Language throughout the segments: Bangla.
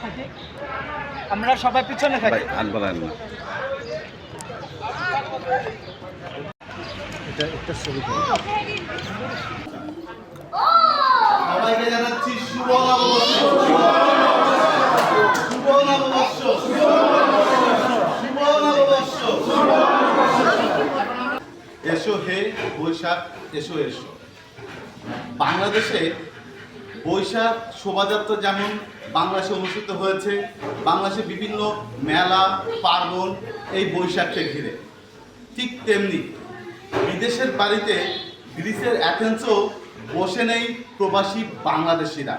থাকি, আমরা সবাই পিছনে থাকি। একটা ছবি সবাইকে জানাচ্ছি শুভ নববর্ষ, শুভ নববর্ষ, শুভ নববর্ষ। এসো হে বৈশাখ, এসো এসো। বাংলাদেশে বৈশাখ শোভাযাত্রা যেমন বাংলাদেশে অনুষ্ঠিত হয়েছে, বাংলাদেশে বিভিন্ন মেলা পার্বণ এই বৈশাখকে ঘিরে, ঠিক তেমনি বিদেশের বাড়িতে গ্রিসের অ্যাথেন্সেও বসে নেই প্রবাসী বাংলাদেশিরা।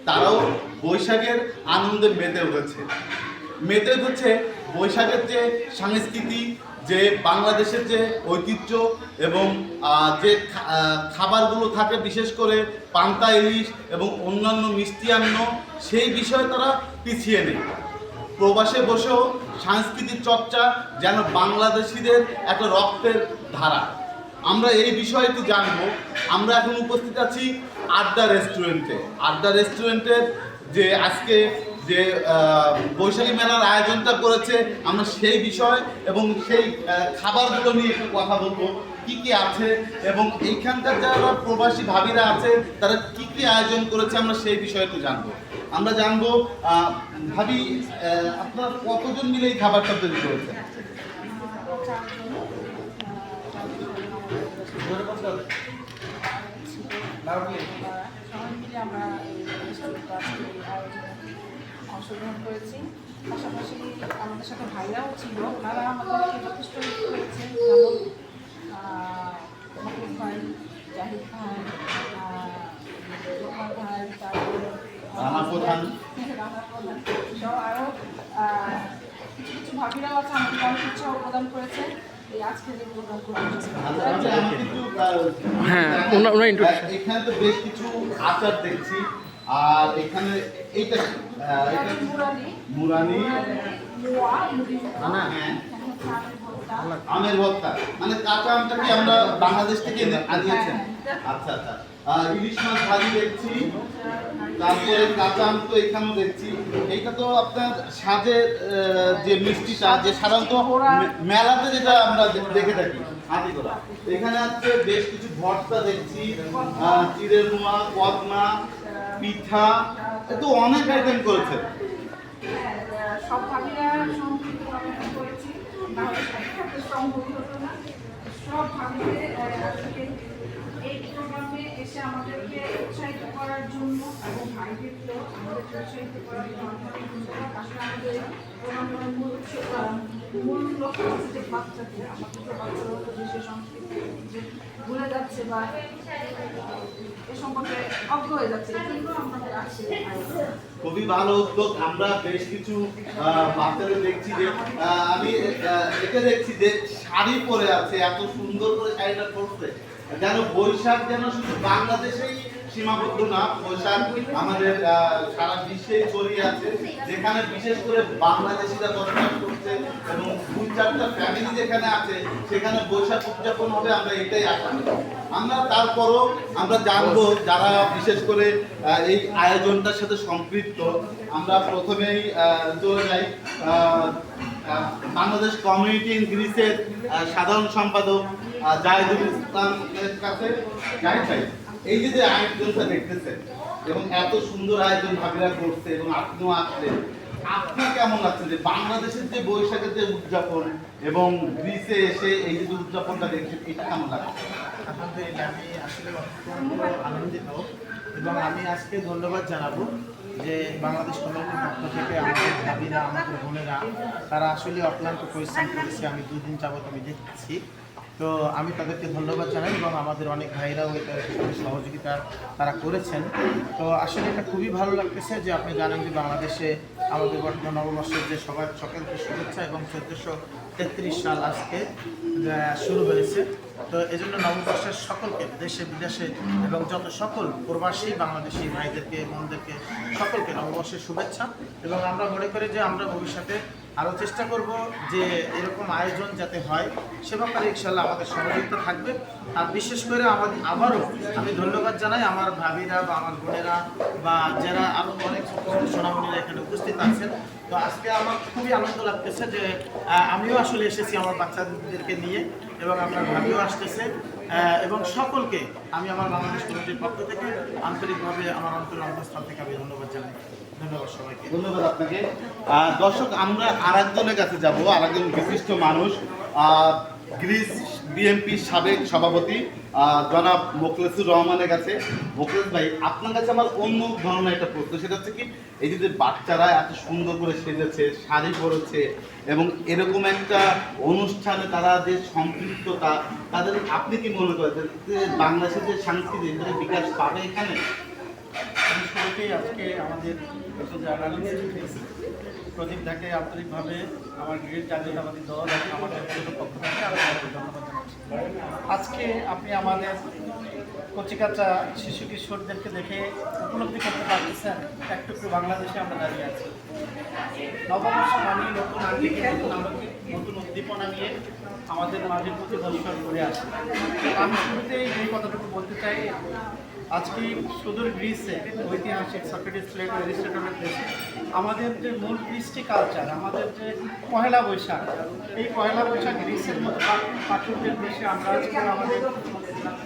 তারাও বৈশাখের আনন্দে মেতে উঠেছে বৈশাখের যে সংস্কৃতি, যে বাংলাদেশের যে ঐতিহ্য এবং যে খাবারগুলো থাকে, বিশেষ করে পান্তা ইলিশ এবং অন্যান্য মিষ্টিয়ান্ন, সেই বিষয়ে তারা পিছিয়ে নেই। প্রবাসে বসেও সাংস্কৃতিক চর্চা যেন বাংলাদেশিদের একটা রক্তের ধারা। আমরা এই বিষয়ে একটু জানবো। আমরা এখন উপস্থিত আছি আড্ডা রেস্টুরেন্টে। আড্ডা রেস্টুরেন্টের যে আজকে যে বৈশাখী মেলার আয়োজনটা করেছে, আমরা সেই বিষয় এবং সেই খাবারগুলো নিয়ে একটু কথা বলবো, কি কি আছে এবং এইখানকার যারা প্রবাসী ভাবিরা আছে তারা কি কি আয়োজন করেছে, আমরা সেই বিষয়ে একটু জানবো। আমরা জানবো ভাবি, আপনারা কতজন মিলে এই খাবারটা তৈরি করেছেন? আমরা অংশগ্রহণ করেছি। পাশাপাশি আমাদের সাথে ভাইরাও ছিল, ওনারা আমাদেরকে যথেষ্ট হেল্প করেছে। যেমন মকুল ভাই, জাহিদ ভাই, রোমান ভাই, তারপরে রানা প্রধান সহ আরও কিছু কিছু ভাবিরাও আছে, আমাদের অনেক উৎসাহ প্রদান করেছে এই আজকের এই প্রোগ্রাম করার। এখানে তো বেশ কিছু আচার দেখছি, আর এখানে এইটা মুরানি, আমের ভর্তা, মানে কাঁচা আমটা কি আমরা বাংলাদেশ থেকে আনিয়েছেন? আচ্ছা আচ্ছা। ইলিশ মাছ ভাজি দেখছি, তারপরে কাঁচা আম তো এখানেও দেখছি। এইটা তো আপনার সাজের যে মিষ্টিটা, যে সাধারণত মেলাতে যেটা আমরা দেখে থাকি হাতি করা, এখানে আছে বেশ কিছু ভর্তা দেখছি, চিড়ের মোয়া, কদমা, পিঠা, এত অনেক আইটেম করেছে। সব ভাবিরা সম্পৃক্ত করেছি, নাহলে সম্ভব হতো না। সব ভাবিদের আজকে এই প্রোগ্রামে এসে আমাদেরকে উৎসাহিত করার জন্য এবং ভাইদেরকেও আমাদেরকে উৎসাহিত করার জন্য অনেক ধন্যবাদ। আসলে আমাদের প্রোগ্রামের মূল লক্ষ্য হচ্ছে যে বাচ্চাদের, আমাদের যে বাচ্চারা হয়তো দেশের সংস্কৃতি যে ভুলে যাচ্ছে বা এ সম্পর্কে অজ্ঞ হয়ে যাচ্ছে, এই জন্য আমাদের আসছে। খুবই ভালো উদ্যোগ। আমরা বেশ কিছু বাচ্চাদের দেখছি যে আমি এটা দেখছি যে শাড়ি পরে আছে, এত সুন্দর করে শাড়িটা পরছে, যেন বৈশাখ যেন শুধু বাংলাদেশেই সীমাবদ্ধ না, বৈশাখ আমাদের সারা বিশ্বেই ছড়িয়ে আছে, যেখানে বিশেষ করে বাংলাদেশিরা বসবাস করছে এবং 2-4টা ফ্যামিলি যেখানে আছে সেখানে বৈশাখ উদযাপন হবে, আমরা এটাই আশা করি। আমরা তারপরও আমরা জানবো যারা বিশেষ করে এই আয়োজনটার সাথে সম্পৃক্ত। আমরা প্রথমেই চলে যাই বাংলাদেশ কমিউনিটি ইন গ্রিসের সাধারণ সম্পাদক জাহিদুল ইসলামের কাছে। জাহিদ ভাই, এই যে আয়োজনটা দেখতেছেন এবং এত সুন্দর আয়োজন ভাবিরা করছে এবং আপনিও আসলেন, আপনার কেমন লাগছে যে বাংলাদেশের যে বৈশাখের যে উদযাপন এবং গ্রিসে এসে এই যে উদযাপনটা দেখছেন, এটা কেমন লাগছে? আলহামদুলিল্লাহ, আমি আসলে অত্যন্ত আনন্দিত এবং আমি আজকে ধন্যবাদ জানাবো যে বাংলাদেশ কমিউনিটির পক্ষ থেকে আমাদের ভাবিরা, আমাদের বোনেরা, তারা আসলে অক্লান্ত পরিশ্রম করেছে। আমি 2 দিন যাবত আমি দেখতেছি, তো আমি তাদেরকে ধন্যবাদ জানাই এবং আমাদের অনেক ভাইরাও এটার সহযোগিতা তারা করেছেন। তো আসলে এটা খুবই ভালো লাগতেছে যে আপনি জানেন যে বাংলাদেশে আমাদের বর্তমান নববর্ষের যে সবার সকলকে শুভেচ্ছা এবং 1433 সাল আজকে শুরু হয়েছে। তো এই জন্য নববর্ষের সকলকে দেশে বিদেশে এবং যত সকল প্রবাসী বাংলাদেশি ভাইদেরকে বোনদেরকে সকলকে নববর্ষের শুভেচ্ছা। এবং আমরা মনে করি যে আমরা ভবিষ্যতে আরও চেষ্টা করব যে এরকম আয়োজন যাতে হয় সে ব্যাপারে ইনশাল্লাহ আমাদের সহযোগিতা থাকবে। আর বিশেষ করে আবারও আমি ধন্যবাদ জানাই আমার ভাবিরা বা আমার বোনেরা বা যারা আরও অনেক সোনামণিরা এখানে উপস্থিত আছেন। তো আজকে আমার খুবই আনন্দ লাগতেছে যে আমিও আসলে এসেছি আমার বাচ্চাদেরকে নিয়ে এবং আপনার ভাবিও আসতেছে এবং সকলকে আমি আমার বাংলাদেশ কমিটির পক্ষ থেকে আন্তরিকভাবে আমার অন্তঃস্থল থেকে আমি ধন্যবাদ জানাই। ধন্যবাদ সবাইকে। ধন্যবাদ আপনাকে। দর্শক, আমরা আরেকজনের কাছে যাব, আরেকজন বিশিষ্ট মানুষ, গ্রিস বিএনপির সাবেক সভাপতি জনাব মোখলেসুর রহমানের কাছে। মোখলেস ভাই, আপনার কাছে আমার অন্য ধরনের একটা প্রশ্ন, সেটা হচ্ছে কি, এই যে বাচ্চারা এত সুন্দর করে সেজেছে, শাড়ি পরেছে এবং এরকম একটা অনুষ্ঠানে তারা যে সম্পৃক্ততা, তাদের আপনি কি মনে করেন যে বাংলাদেশের যে সাংস্কৃতিক বিকাশ পাবে এখানে? শুরুতেই আজকে আমাদের জার্নালিস্ট প্রদীপ দাকে আন্তরিকভাবে আমার গ্রিস জাতীয়তাবাদী দল এবং আমার ব্যক্তিগত পক্ষ থেকে আমি ধন্যবাদ জানাচ্ছি। আজকে আপনি আমাদের কচিকাচা শিশু কিশোরদেরকে দেখে উপলব্ধি করতে পারতেছেন একটু বাংলাদেশে আমরা দাঁড়িয়ে আছি। নববর্ষ মানিয়ে নতুন আঙ্গিকে নতুন উদ্দীপনা নিয়ে আমাদের মাঝে প্রতি বৎসর করে আসে। আমি শুরুতেই এই কথাটুকু বলতে চাই, আজকে সুদূর গ্রিসে ঐতিহাসিক সক্রেটিস প্লেটো অ্যারিস্টটলের দেশে আমাদের যে মূল কৃষ্টি কালচার, আমাদের যে পহেলা বৈশাখ, এই পহেলা বৈশাখ গ্রিসের মতো পাঠকদের দেশে আমরা আজকে আমাদের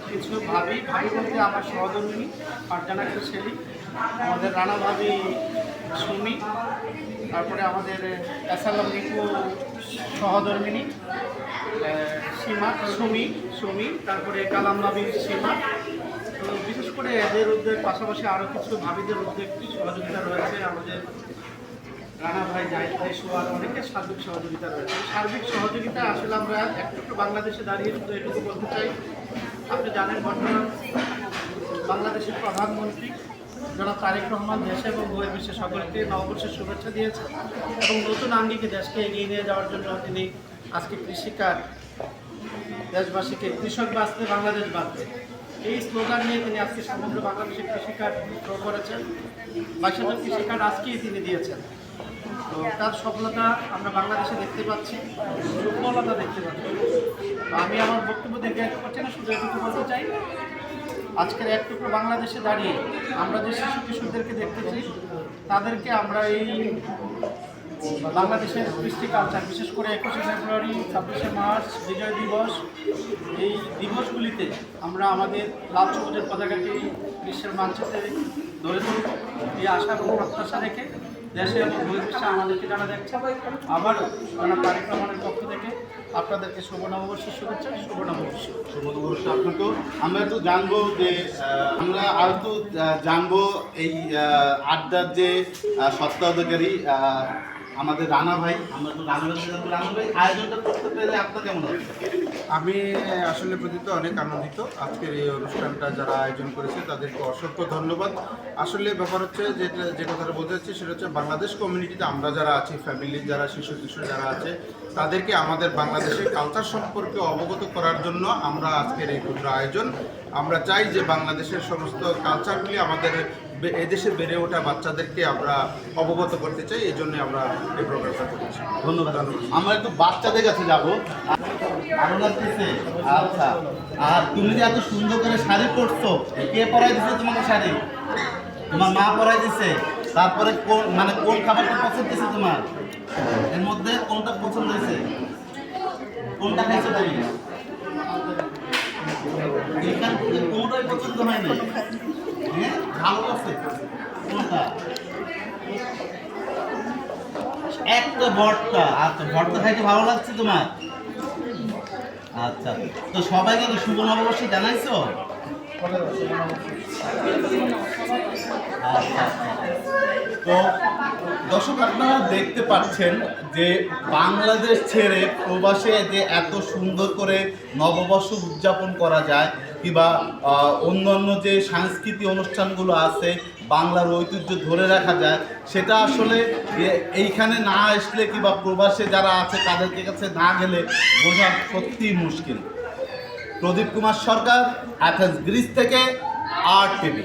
কিছু ভাবি বলতে আমার সহধর্মিনী ফারজানা শেলি, আমাদের রানা ভাবি সুমি, তারপরে আমাদের অ্যাসালাম নিকু সহধর্মিনী সুমি, তারপরে কালাম ভাবির সীমা। তো বিশেষ করে এদের উদ্যোগ পাশাপাশি আরও কিছু ভাবিদের উদ্যোগ সহযোগিতা রয়েছে, আমাদের রানা ভাই, জাহিদ ভাই, সোয়ার, অনেকের সার্বিক সহযোগিতা রয়েছে। সার্বিক সহযোগিতা আসলে আমরা একটু বাংলাদেশে দাঁড়িয়ে শুধু এটুকু বলতে চাই, আপনি জানেন বর্তমান বাংলাদেশের প্রধানমন্ত্রী জনাব তারেক রহমান দেশে এবং বহির্বিশ্বে সকলকে নববর্ষের শুভেচ্ছা দিয়েছেন এবং নতুন আঙ্গিকে দেশকে এগিয়ে নিয়ে যাওয়ার জন্য তিনি আজকে কৃষিকাজ দেশবাসীকে কৃষক বাঁচতে বাংলাদেশ বাঁচতে এই স্লোগান নিয়ে তিনি আজকে সমগ্র বাংলাদেশের কৃষিকার্ড শুরু করেছেন। 22,000 কৃষিকার্ড আজকেই তিনি দিয়েছেন। তো তার সফলতা আমরা বাংলাদেশে দেখতে পাচ্ছি, সফলতা দেখতে পাচ্ছি। তো আমি আমার বক্তব্য দীর্ঘায়িত করছি না, শুধু এটুকু বলতে চাই, আজকের এক টুকরো বাংলাদেশে দাঁড়িয়ে আমরা যে শিশু কিশোরদেরকে দেখতেছি তাদেরকে আমরা এই বাংলাদেশের কৃষ্টি কালচার, বিশেষ করে 21শে ফেব্রুয়ারি, 26শে মার্চ, বিজয় দিবস, এই দিবসগুলিতে আমরা আমাদের লাল সবুজের পতাকাকে বিশ্বের মানচিত্রে ধরে তুলব, এই আশা এবং প্রত্যাশা রেখে দেশে এবং বহির্বিশ্বে আমাদেরকে যারা দেখছে আবারও জনাব তারেক রহমানের পক্ষ থেকে আপনাদেরকে শুভ নববর্ষের শুভেচ্ছা। শুভ নববর্ষ। শুভ নববর্ষ আপনাকেও। আমরা একটু জানবো যে আমরা আর একটু জানবো এই আড্ডার যে সত্ত্বাধিকারী আমাদের রানা ভাই, আমরা একটু রানা ভাই আয়োজনটা করতে পেরে আপনার কেমন হচ্ছে? আমি আসলে প্রতিত অনেক আনন্দিত। আজকের এই অনুষ্ঠানটা যারা আয়োজন করেছে তাদেরকে অসংখ্য ধন্যবাদ। আসলে ব্যাপার হচ্ছে যে কথাটা বলতে চাচ্ছি সেটা হচ্ছে বাংলাদেশ কমিউনিটিতে আমরা যারা আছি, ফ্যামিলির যারা শিশু কিশোর যারা আছে, তাদেরকে আমাদের বাংলাদেশের কালচার সম্পর্কে অবগত করার জন্য আমরা আজকের এই ক্ষুদ্র আয়োজন। আমরা চাই যে বাংলাদেশের সমস্ত কালচারগুলি আমাদের এদেশে বেড়ে ওঠা বাচ্চাদেরকে আমরা অবগত করতে চাই, এই জন্য আমরা এই প্রোগ্রামটা করেছি। ধন্যবাদ। আমরা একটু বাচ্চাদের কাছে যাবো। ভালো লাগতেছে? আচ্ছা, আর তুমি যে এত সুন্দর করে শাড়ি পরছো, কে পরাই দিছে তোমাকে শাড়ি? তোমার মা পরাই দিছে? তারপরে কোন খাবারটা পছন্দ হয়েছে তোমার? এর মধ্যে কোনটা পছন্দ হয়েছে? কোনটা খাইছো তুমি? এখান থেকে কোনটাই পছন্দ হয়নি? হ্যাঁ, ভালো লাগছে কোনটা? একটা ভর্তা। আচ্ছা, ভর্তা খাইতে ভালো লাগছে তোমার? আচ্ছা, তো সবাইকে কি শুভ নববর্ষ জানাইছো? আচ্ছা, তো দর্শক, আপনারা দেখতে পাচ্ছেন যে বাংলাদেশ ছেড়ে প্রবাসে যে এত সুন্দর করে নববর্ষ উদযাপন করা যায় কিংবা অন্যান্য যে সাংস্কৃতিক অনুষ্ঠানগুলো আছে, বাংলার ঐতিহ্য ধরে রাখা যায়, সেটা আসলে এইখানে না আসলে কিংবা প্রবাসে যারা আছে তাদের কাছে না গেলে বোঝা সত্যিই মুশকিল। প্রদীপ কুমার সরকার, অ্যাথেন্স গ্রিস থেকে RTV।